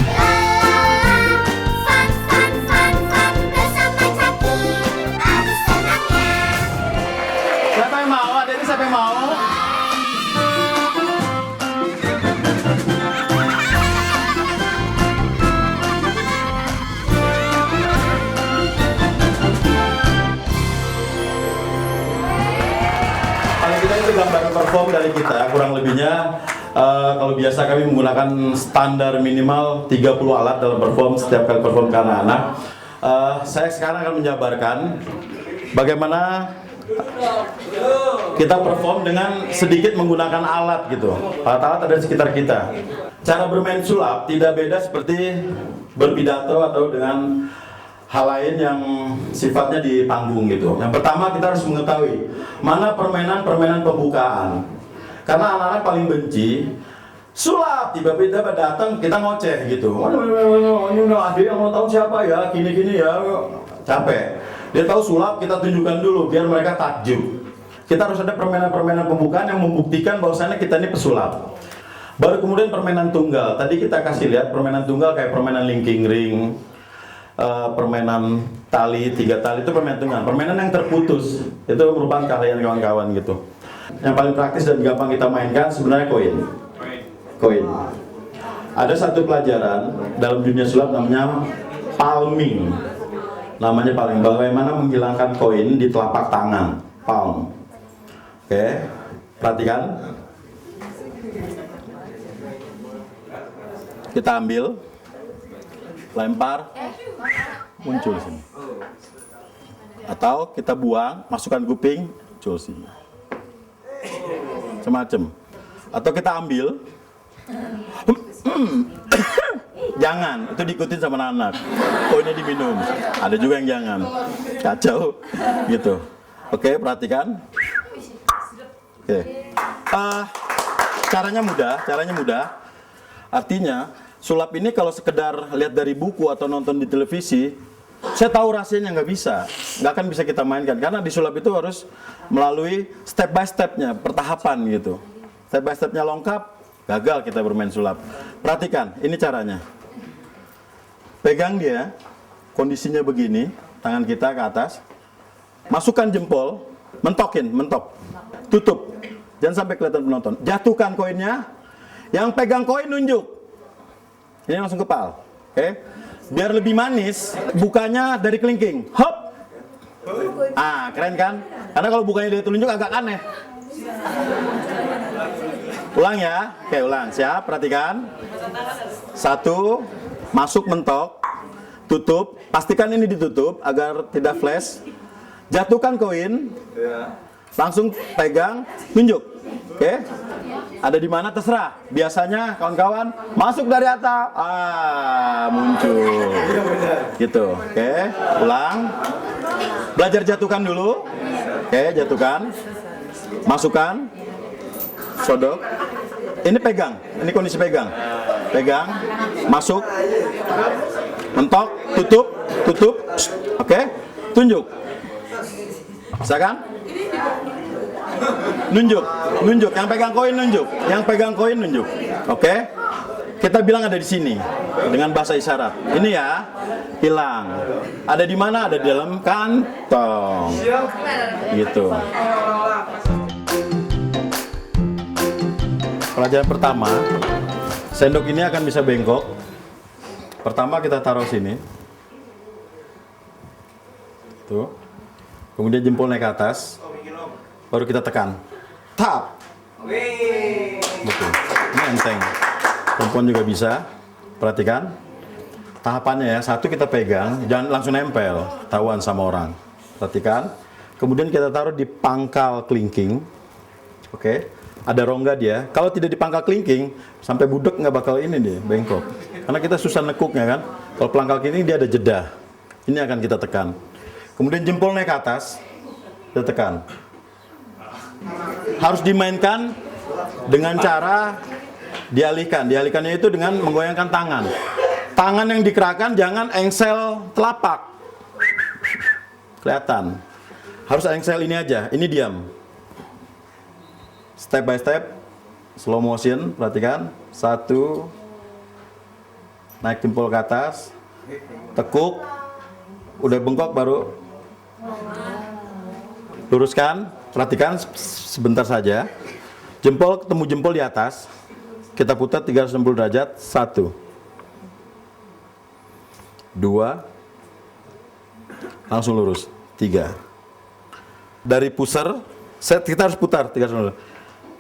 la la la, fun fun fun fun bersama Caki, adu senangnya. Siapa yang mau? Ada ini siapa yang mau? Paling kita itu gambar perform dari kita, kurang lebihnya kalau biasa kami menggunakan standar minimal 30 alat dalam perform setiap kali perform ke anak-anak. Saya sekarang akan menjabarkan bagaimana kita perform dengan sedikit menggunakan alat gitu. Alat-alat ada di sekitar kita. Cara bermain sulap tidak beda seperti berpidato atau dengan hal lain yang sifatnya di panggung gitu. Yang pertama kita harus mengetahui mana permainan pembukaan. Karena anak-anak paling benci sulap, tiba-tiba datang kita ngoceh gitu. Ini ada yang mau tahu siapa ya, gini-gini ya, capek. Dia tahu sulap, kita tunjukkan dulu biar mereka takjub. Kita harus ada permainan-permainan pembukaan yang membuktikan bahwasannya kita ini pesulap. Baru kemudian permainan tunggal. Tadi kita kasih lihat permainan tunggal kayak permainan linking ring, permainan tali, 3 tali itu permainan tunggal. Permainan yang terputus itu merupakan keahlian kawan-kawan gitu. Yang paling praktis dan gampang kita mainkan sebenarnya koin. Ada satu pelajaran dalam dunia sulap namanya palming. Namanya palming. Bagaimana menghilangkan koin di telapak tangan. Palm. Oke, perhatikan. Kita ambil, lempar, muncul sini. Atau kita buang, masukkan kuping, muncul sini. Semacam. Atau kita ambil, jangan, itu diikutin sama anak. Oh, ini diminum. Ada juga yang jangan. Kacau gitu. Oke, perhatikan. Oke. Caranya mudah. Artinya, sulap ini kalau sekedar lihat dari buku atau nonton di televisi, saya tahu rasanya nggak akan bisa kita mainkan. Karena di sulap itu harus melalui step by stepnya, pertahapan gitu. Step by stepnya lengkap, gagal kita bermain sulap. Perhatikan, ini caranya. Pegang dia, kondisinya begini, tangan kita ke atas. Masukkan jempol, mentok. Tutup. Jangan sampai kelihatan penonton. Jatuhkan koinnya. Yang pegang koin nunjuk. Ini langsung kepal. Oke. Biar lebih manis, bukanya dari kelingking. Hop. Keren kan? Karena kalau bukanya dari telunjuk agak aneh. Ulang ya. Oke, ulang. Siap, perhatikan. 1, masuk mentok, tutup. Pastikan ini ditutup agar tidak flash. Jatuhkan koin. Langsung pegang, tunjuk. Oke. Ada di mana terserah. Biasanya kawan-kawan masuk dari atas. Muncul. Gitu. Oke, ulang. Belajar jatuhkan dulu. Oke, jatuhkan. Masukkan. Sodok. Ini pegang. Ini kondisi pegang. Pegang. Masuk. Mentok, tutup. Oke. Tunjuk. Bisa kan? Nunjuk. Yang pegang koin nunjuk. Oke? Kita bilang ada di sini dengan bahasa isyarat. Ini ya, hilang. Ada di mana? Ada di dalam kantong. Gitu. Pelajaran pertama, sendok ini akan bisa bengkok. Pertama kita taruh sini. Tuh. Kemudian jempol naik ke atas. Baru kita tekan. Tap. Betul. Ini enteng. Perempuan juga bisa. Perhatikan. Tahapannya ya. 1 kita pegang, jangan langsung nempel. Tahuan sama orang. Perhatikan. Kemudian kita taruh di pangkal kelingking. Oke. Ada rongga dia. Kalau tidak di pangkal kelingking, sampai budek nggak bakal ini dia, bengkok. Karena kita susah nekuknya kan. Kalau pangkal kelingking dia ada jeda. Ini akan kita tekan. Kemudian jempol naik ke atas. Kita tekan. Harus dimainkan dengan cara dialihkan. Dialihkannya itu dengan menggoyangkan tangan. Tangan yang dikerahkan jangan engsel telapak. Kelihatan. Harus engsel ini aja. Ini diam. Step by step. Slow motion. Perhatikan. 1. Naik jempol ke atas. Tekuk. Udah bengkok baru. Luruskan. Perhatikan sebentar saja. Jempol ketemu jempol di atas. Kita putar 360 derajat. 1. 2. Langsung lurus. 3. Dari pusar, kita harus putar 360 derajat.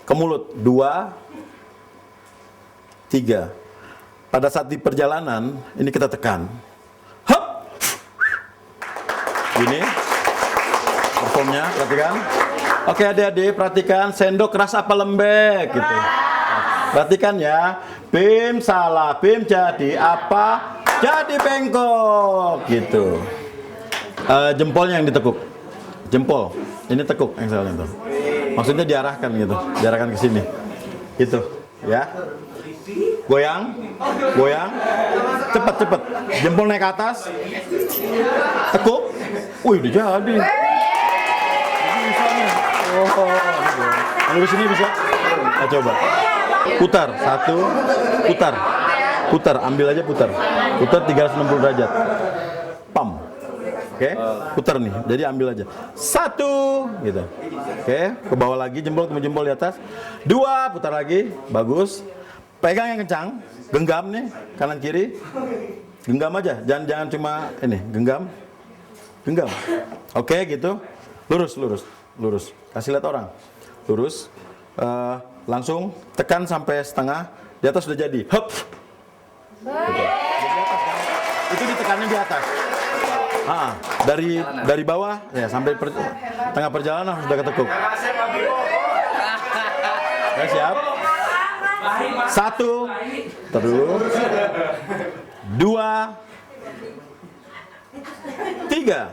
Ke mulut. 2. 3. Pada saat di perjalanan, ini kita tekan. Hop! Gini. Performnya, perhatikan. Oke adik-adik, perhatikan sendok keras apa lembek gitu. Perhatikan ya. Bim salah, bim jadi apa? Jadi bengkok gitu. Jempolnya yang ditekuk. Jempol. Ini tekuk engselnya tuh. Maksudnya diarahkan gitu. Diarahkan ke sini. Gitu. ya. Goyang, goyang, cepet. Jempol naik ke atas, tekuk. Wih, udah jadi. Bisa nih. Oh, yang di sini bisa. Nah, coba. Putar, putar, ambil aja putar 360 derajat. Pam. Oke, putar nih. Jadi ambil aja. 1 gitu. Oke, ke bawah lagi, jempol ketemu jempol di atas. 2, putar lagi. Bagus. Pegang yang kencang, genggam nih, kanan kiri. Genggam aja, jangan cuma ini, genggam. Oke, gitu. Lurus. Kasih lihat orang. Lurus. Langsung tekan sampai setengah. Di atas sudah jadi. Hop. Gitu. Itu ditekannya di atas. Dari bawah ya sampai tengah perjalanan sudah ketekuk. Ya, siap. 1, terus 2, 3.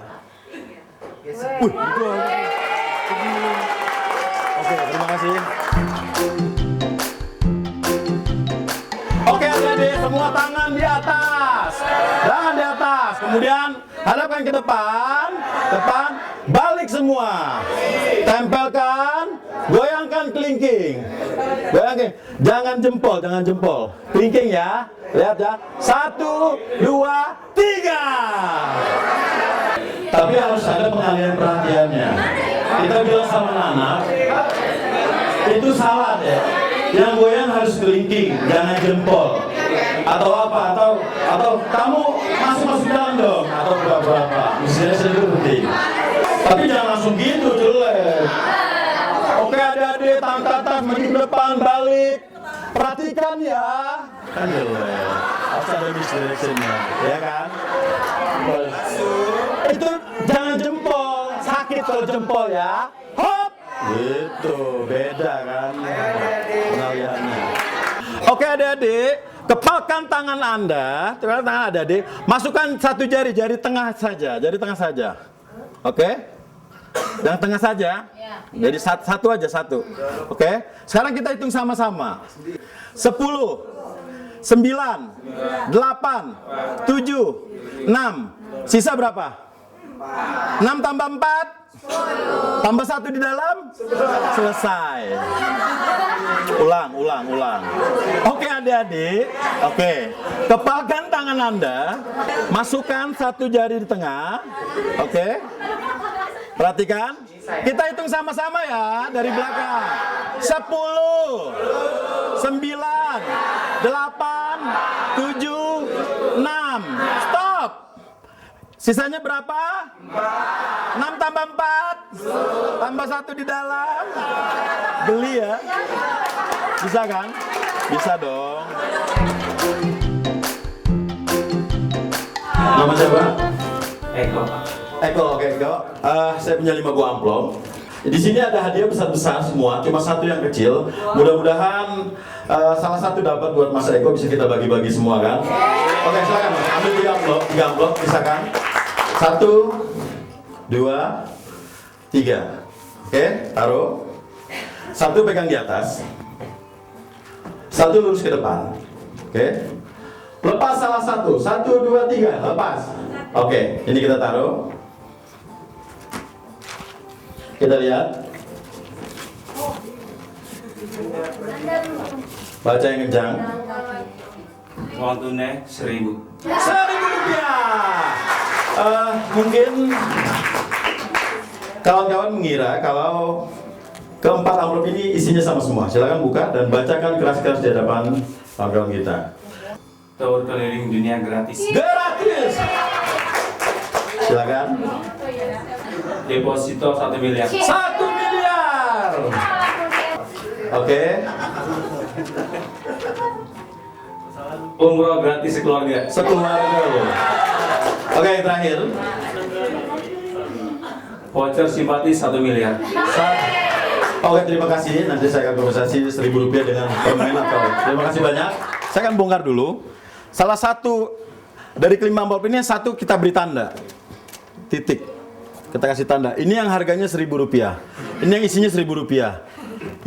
Oke, terima kasih. Oke, adik-adik, semua tangan di atas. Kemudian hadapkan ke depan, balik semua. Tempelkan, goyangkan kelingking. Jangan jempol. Kelingking ya. Lihat ya. 1, 2, 3. Tapi harus ada pengalihan perhatiannya. Kita bilang sama anak, itu salah deh. Yang goyang harus kelingking, jangan jempol. Atau apa? Atau kamu masuk dalam dong. Atau berapa? Misalnya sedikit penting. Tapi jangan langsung gitu, jelek. Oke, adik-adik, tangan maju ke depan, balik. Perhatikan ya. Kan jelek. Harus ada misdirectionnya, ya kan? Itu jangan jempol, sakit kalau jempol ya. Hop. Gitu, beda kan pengalihannya. Oke, adik-adik, kepalkan tangan Anda, tangan adik-adik, masukkan satu jari tengah saja. Oke? Yang tengah saja. Jadi satu aja. Oke? Sekarang kita hitung sama-sama. 10, 9, 8, 7, 6. Sisa berapa? 6 tambah 4 tambah 1 di dalam, selesai. Ulang. Oke, adik-adik. Oke, kepalkan tangan Anda, masukkan satu jari di tengah. Oke, perhatikan. Kita hitung sama-sama ya, dari belakang. 10, 9, 8, 7, 6. Stop. Sisanya berapa? 6 tambah 4 tambah 1 di dalam. Geli ya? Bisa kan? Bisa dong. Nama siapa? Eko, oke Eko. Saya punya 5 buah amplop. Di sini ada hadiah besar-besar semua, cuma satu yang kecil. Mudah-mudahan salah satu dapat buat Mas Eko, bisa kita bagi-bagi semua kan? Oke, silakan Mas. Ambil 3 amplop, bisa kan? 1, 2, 3. Oke, taruh. 1 pegang di atas. 1 lurus ke depan. Oke. Lepas salah satu. 1, 2, 3. Lepas. Oke, ini kita taruh. Kita lihat. Baca yang kencang. Uang tunai 1.000. 1.000 rupiah. Mungkin kawan-kawan mengira kalau keempat amplop ini isinya sama semua. Silakan buka dan bacakan keras-keras di hadapan kawan-kawan kita. Tour keliling dunia gratis. Gratis. Silakan. Deposito 1 miliar. 1 miliar. Oke. Umroh gratis sekeluarga. Sekeluarga loh. Oke, terakhir. Voucher simpati 1 miliar. Oke, terima kasih. Nanti saya akan kompensasi 1.000 rupiah dengan permen atau. Terima kasih banyak. Saya akan bongkar dulu. Salah satu dari kelima amplop ini, satu kita beri tanda. Titik. Kita kasih tanda. Ini yang harganya 1.000 rupiah. Ini yang isinya 1.000 rupiah.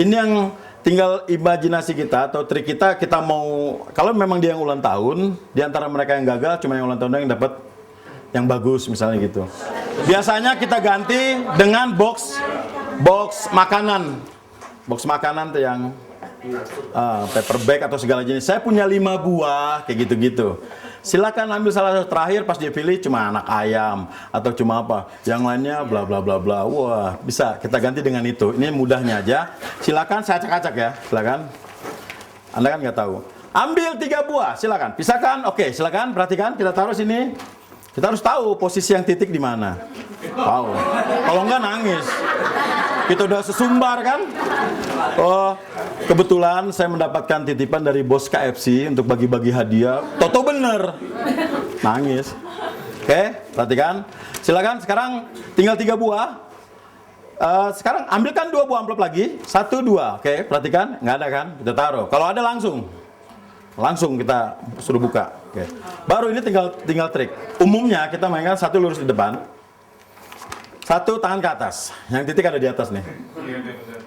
Ini yang tinggal imajinasi kita atau trik kita mau, kalau memang dia yang ulang tahun, di antara mereka yang gagal cuma yang ulang tahun yang dapat yang bagus misalnya gitu. Biasanya kita ganti dengan box makanan. Box makanan tuh yang paper bag atau segala jenis. Saya punya 5 buah kayak gitu-gitu. Silakan ambil salah satu, terakhir pas dia pilih cuma anak ayam atau cuma apa, yang lainnya bla bla bla bla. Wah, bisa kita ganti dengan itu. Ini mudahnya aja. Silakan saya acak-acak ya, silakan. Anda kan nggak tahu. Ambil 3 buah, silakan. Pisahkan. Oke, silakan. Perhatikan, kita taruh sini. Kita harus tahu posisi yang titik di mana. Tahu. Kalau nggak nangis. Kita udah sesumbar kan? Oh, kebetulan saya mendapatkan titipan dari bos KFC untuk bagi-bagi hadiah. Toto bener. Nangis. Oke, perhatikan. Silakan sekarang tinggal 3 buah. Sekarang ambilkan 2 buah amplop lagi. 1, 2. Oke, perhatikan. Nggak ada kan? Kita taruh. Kalau ada langsung kita suruh buka. Oke. Baru ini tinggal trik. Umumnya kita mainkan 1 lurus di depan. 1 tangan ke atas. Yang titik ada di atas nih.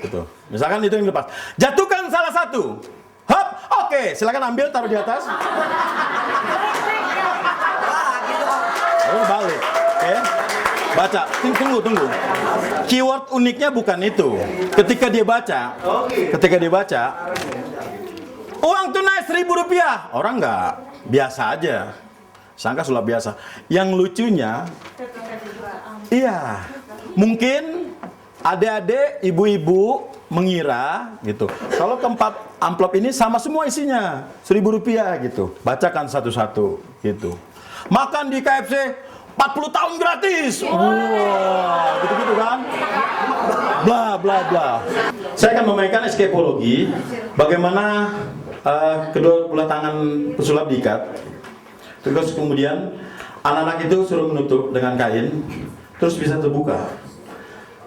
Gitu. Misalkan itu yang lepas. Jatuhkan salah satu. Hop. Oke, silakan ambil, taruh di atas. Balik. Oke. Baca. Tunggu. Keyword uniknya bukan itu. Ketika dia baca, uang tunai Rp1.000. Orang nggak biasa aja. Sangka sulap biasa. Yang lucunya, iya, mungkin adik-adik, ibu-ibu mengira gitu. Kalau keempat amplop ini sama semua isinya, Rp1.000 gitu. Bacakan satu-satu gitu. Makan di KFC 40 tahun gratis. Wow, gitu-gitu kan? Bla bla bla. Saya akan memainkan escapology. Bagaimana kedua belah tangan pesulap diikat. Terus kemudian anak-anak itu suruh menutup dengan kain, terus bisa terbuka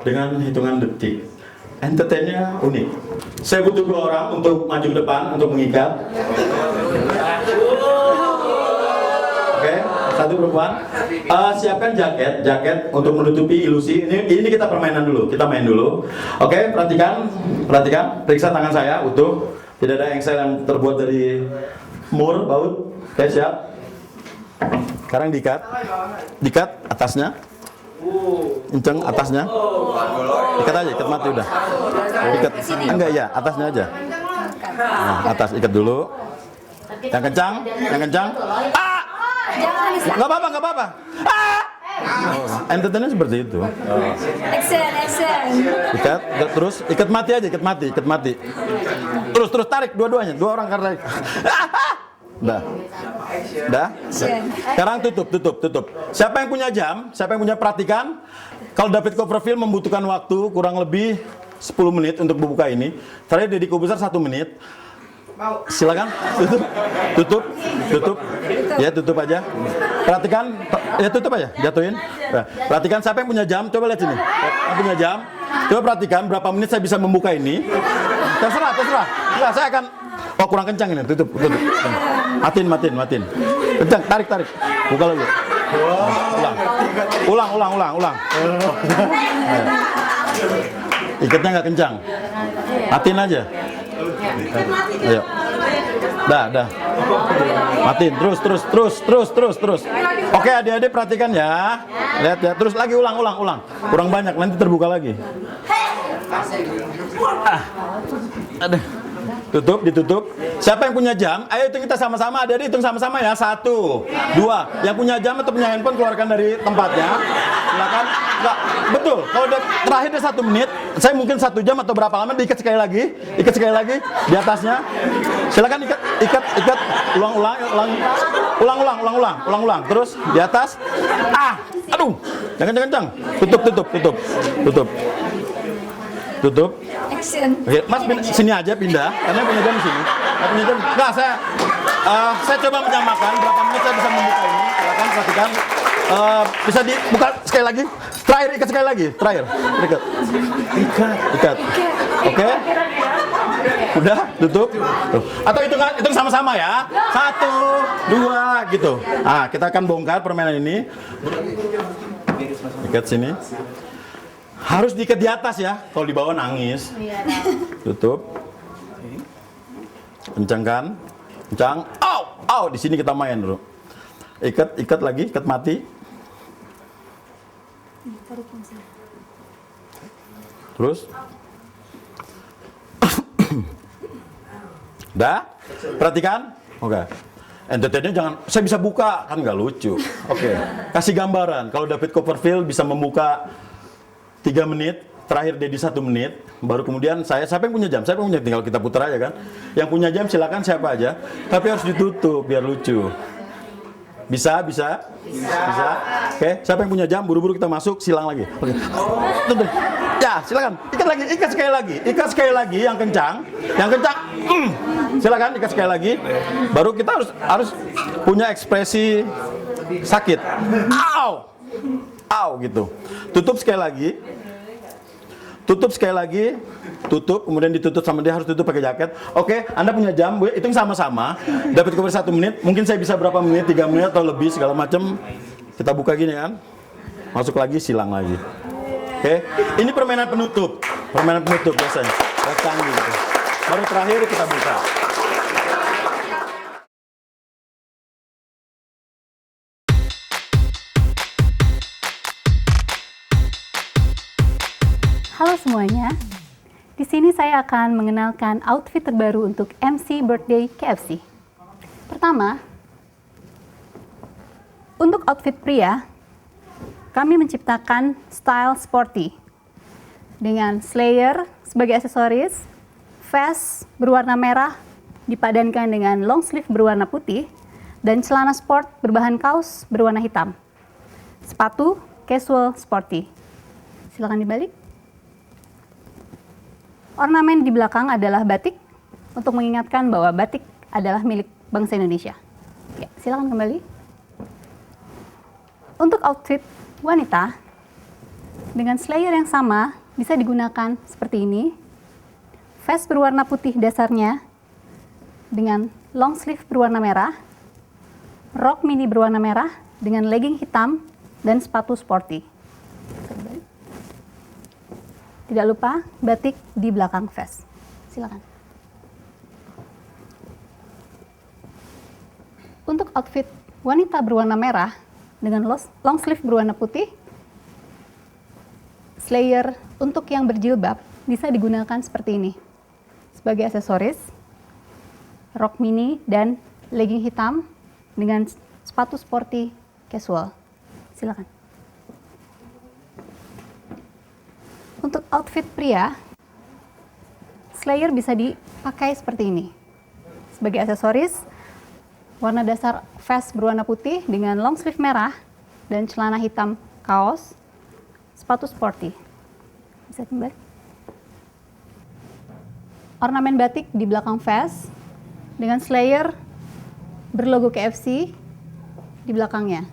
dengan hitungan detik. Entertainnya unik. Saya butuh 2 orang untuk maju ke depan untuk mengikat. Oke, 1 perempuan. Siapkan jaket untuk menutupi ilusi. Ini kita permainan dulu. Kita main dulu. Oke, perhatikan. Periksa tangan saya utuh. Tidak ada engsel yang terbuat dari mur, baut. Oke, siap. Sekarang diikat atasnya, kenceng atasnya, ikat aja, ikat mati udah, ikat, enggak ya, atasnya aja, nah, atas ikat dulu, yang kencang, nggak apa-apa, entertainnya seperti itu, ikat, terus ikat mati aja, ikat mati, terus tarik dua-duanya, 2 orang karena Dah. Sekarang tutup. Siapa yang punya jam? Siapa yang punya perhatikan? Kalau David Copperfield membutuhkan waktu kurang lebih 10 menit untuk membuka ini. Terakhir Deddy Kobuser 1 menit. Silakan. Tutup. Ya, tutup aja. Perhatikan. Ya, tutup aja. Jatuhin. Nah, perhatikan siapa yang punya jam? Coba lihat sini. Yang punya jam. Coba perhatikan berapa menit saya bisa membuka ini. Terserah. Enggak, saya akan. Oh, kurang kencang ini. Tutup. Matiin. Kencang, tarik. Buka lagi. Ulang. Ikatnya nggak kencang. Matiin aja. Ayo. Dah. Matiin. Terus. Oke, adik-adik perhatikan ya. Lihat ya. Terus lagi ulang. Kurang banyak, nanti terbuka lagi. Aduh. Ditutup. Siapa yang punya jam? Ayo hitung kita sama-sama. Adik-adik hitung sama-sama ya. 1, 2. Yang punya jam atau punya handphone keluarkan dari tempatnya. Silakan. Enggak, betul. Kalau terakhir dia 1 menit, saya mungkin 1 jam atau berapa lama diikat sekali lagi. Di atasnya. Silakan ikat. Ulang. Terus di atas. Aduh. Jangan kencang. Tutup. Oke, Mas sini aja pindah, karena punya jam sini. Punya jam. Enggak, saya coba menyamakan berapa menit saya bisa membuka ini. Silakan perhatikan. Bisa dibuka sekali lagi. Terakhir ikat sekali lagi. Ikat. Oke. Udah, tutup. Atau hitung sama-sama ya. 1, 2 gitu. Kita akan bongkar permainan ini. Ikat sini. Harus diikat di atas ya, kalau di bawah nangis. Tutup. Kencang kan? Kencang. Au, di sini kita main dulu. Ikat lagi, ikat mati. Terus. Udah? Perhatikan. Oke. Entertainnya jangan, saya bisa buka, kan nggak lucu. Oke. Kasih gambaran. Kalau David Copperfield bisa membuka 3 menit, terakhir Dedi 1 menit, baru kemudian siapa yang punya jam? Siapa yang punya, tinggal kita putar aja kan. Yang punya jam silakan siapa aja, tapi harus ditutup biar lucu. Bisa? Oke, siapa yang punya jam? Buru-buru kita masuk, silang lagi. Oke. Tutup. Ya, silakan. Ikat sekali lagi yang kencang. Silakan ikat sekali lagi. Baru kita harus punya ekspresi sakit. Au gitu. Tutup sekali lagi. Tutup, kemudian ditutup sama dia, harus tutup pakai jaket. Oke, Anda punya jam, hitung sama-sama. Dapat cover 1 menit, mungkin saya bisa berapa menit, 3 menit atau lebih segala macam. Kita buka gini kan. Masuk lagi, silang lagi. Oke, ini permainan penutup biasanya. Canggih gitu. Baru terakhir kita buka. Halo semuanya, di sini saya akan mengenalkan outfit terbaru untuk MC Birthday KFC. Pertama, untuk outfit pria, kami menciptakan style sporty dengan slayer sebagai aksesoris, vest berwarna merah dipadankan dengan long sleeve berwarna putih, dan celana sport berbahan kaos berwarna hitam. Sepatu casual sporty. Silakan dibalik. Ornamen di belakang adalah batik untuk mengingatkan bahwa batik adalah milik bangsa Indonesia. Ya, silakan kembali. Untuk outfit wanita, dengan slayer yang sama bisa digunakan seperti ini. Vest berwarna putih dasarnya dengan long sleeve berwarna merah, rok mini berwarna merah dengan legging hitam dan sepatu sporty. Tidak lupa batik di belakang vest. Silakan. Untuk outfit wanita berwarna merah dengan long sleeve berwarna putih, slayer untuk yang berjilbab bisa digunakan seperti ini. Sebagai aksesoris, rok mini dan legging hitam dengan sepatu sporty casual. Silakan. Untuk outfit pria, slayer bisa dipakai seperti ini. Sebagai aksesoris, warna dasar vest berwarna putih dengan long sleeve merah dan celana hitam kaos, sepatu sporty. Bisa kembali. Ornamen batik di belakang vest dengan slayer berlogo KFC di belakangnya.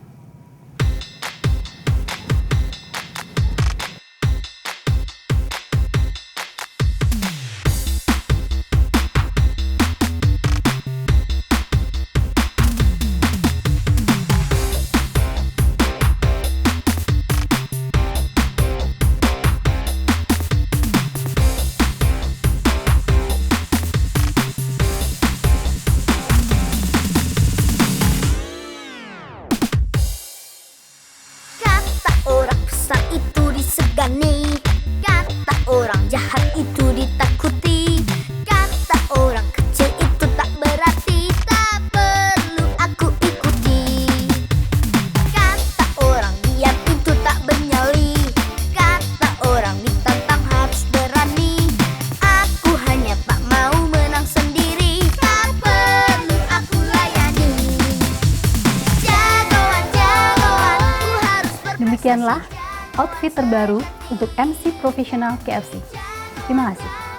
Demikianlah outfit terbaru untuk MC profesional KFC. Terima kasih.